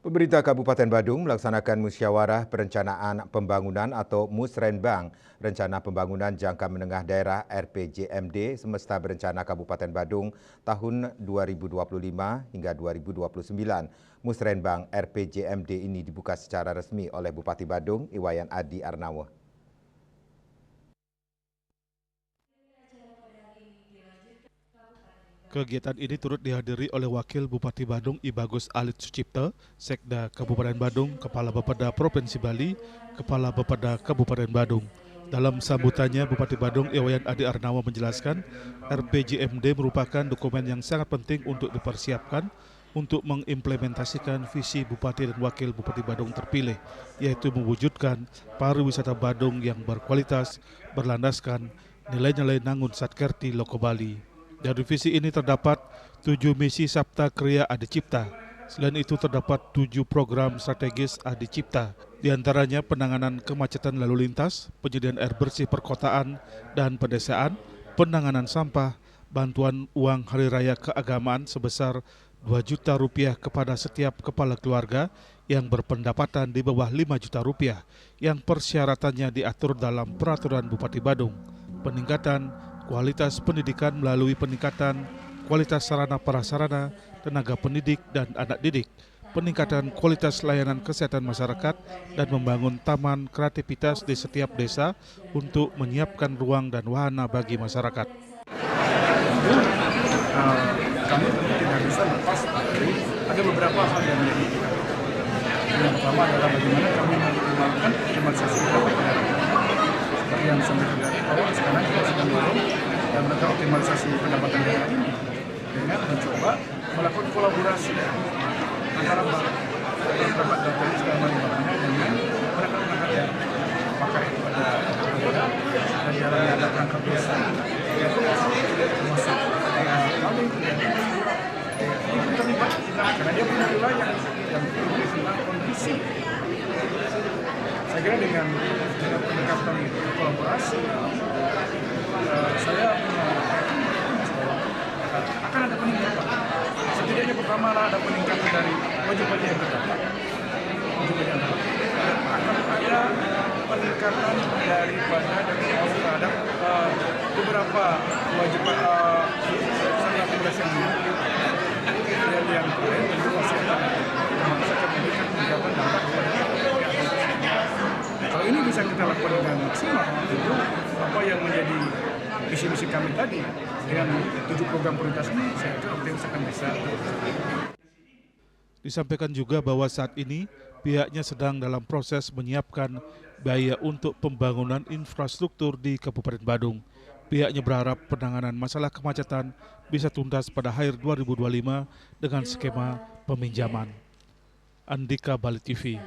Pemerintah Kabupaten Badung melaksanakan musyawarah perencanaan pembangunan atau Musrenbang, Rencana Pembangunan Jangka Menengah Daerah RPJMD Semesta Berencana Kabupaten Badung tahun 2025 hingga 2029. Musrenbang RPJMD ini dibuka secara resmi oleh Bupati Badung Iwayan Adi Arnawo. Kegiatan ini turut dihadiri oleh Wakil Bupati Badung I Bagus Alit Sucipto, Sekda Kabupaten Badung, Kepala Bapeda Provinsi Bali, Kepala Bapeda Kabupaten Badung. Dalam sambutannya, Bupati Badung Iwayan Adi Arnawo menjelaskan, RPJMD merupakan dokumen yang sangat penting untuk dipersiapkan untuk mengimplementasikan visi Bupati dan Wakil Bupati Badung terpilih, yaitu mewujudkan pariwisata Badung yang berkualitas, berlandaskan nilai-nilai Nangun Satkerti Loko Bali. Dari visi ini terdapat 7 misi Sabta Kriya Adicipta. Selain itu terdapat 7 program strategis Adicipta, di antaranya penanganan kemacetan lalu lintas, penyediaan air bersih perkotaan dan pedesaan, penanganan sampah, bantuan uang hari raya keagamaan sebesar Rp2 juta kepada setiap kepala keluarga yang berpendapatan di bawah Rp5 juta yang persyaratannya diatur dalam peraturan Bupati Badung. Peningkatan kualitas pendidikan melalui peningkatan kualitas sarana prasarana, tenaga pendidik dan anak didik, peningkatan kualitas layanan kesehatan masyarakat, dan membangun taman kreativitas di setiap desa untuk menyiapkan ruang dan wahana bagi masyarakat. Kami tentu tidak bisa lepas dari ada beberapa hal yang menjadi kita. Yang pertama adalah bagaimana kami melakukan optimalisasi pendapatan. Seperti yang disampaikan dari awal, sekarang kita sedang dorong dan melakukan optimalisasi pendapatan daerah ini dengan mencoba melakukan kolaborasi antara perangkat data segala macamnya dengan perangkat daerah. Apakah itu ada dan di dalamnya ada perangkat desa, yaitu termasuk kami ini terlibat karena dia punya wilayah yang tentang kondisi. Saya kira dengan pendekatan kolaborasi, saya akan ada peningkatan. Setidaknya pertama ada peningkatan dari wajib-wajib yang terdapat. Akan ada peningkatan daripada terhadap beberapa wajib serta tugas yang lain tentu masih ada memberikan peningkatan dampak kepada kalau ini bisa kita lakukan dengan maksimal, tentu apa yang menjadi visi-misi kami tadi dengan 7 program prioritas ini, saya kira optimis akan bisa. Disampaikan juga bahwa saat ini pihaknya sedang dalam proses menyiapkan biaya untuk pembangunan infrastruktur di Kabupaten Badung. Pihaknya berharap penanganan masalah kemacetan bisa tuntas pada akhir 2025 dengan skema peminjaman. Andika, Bali TV.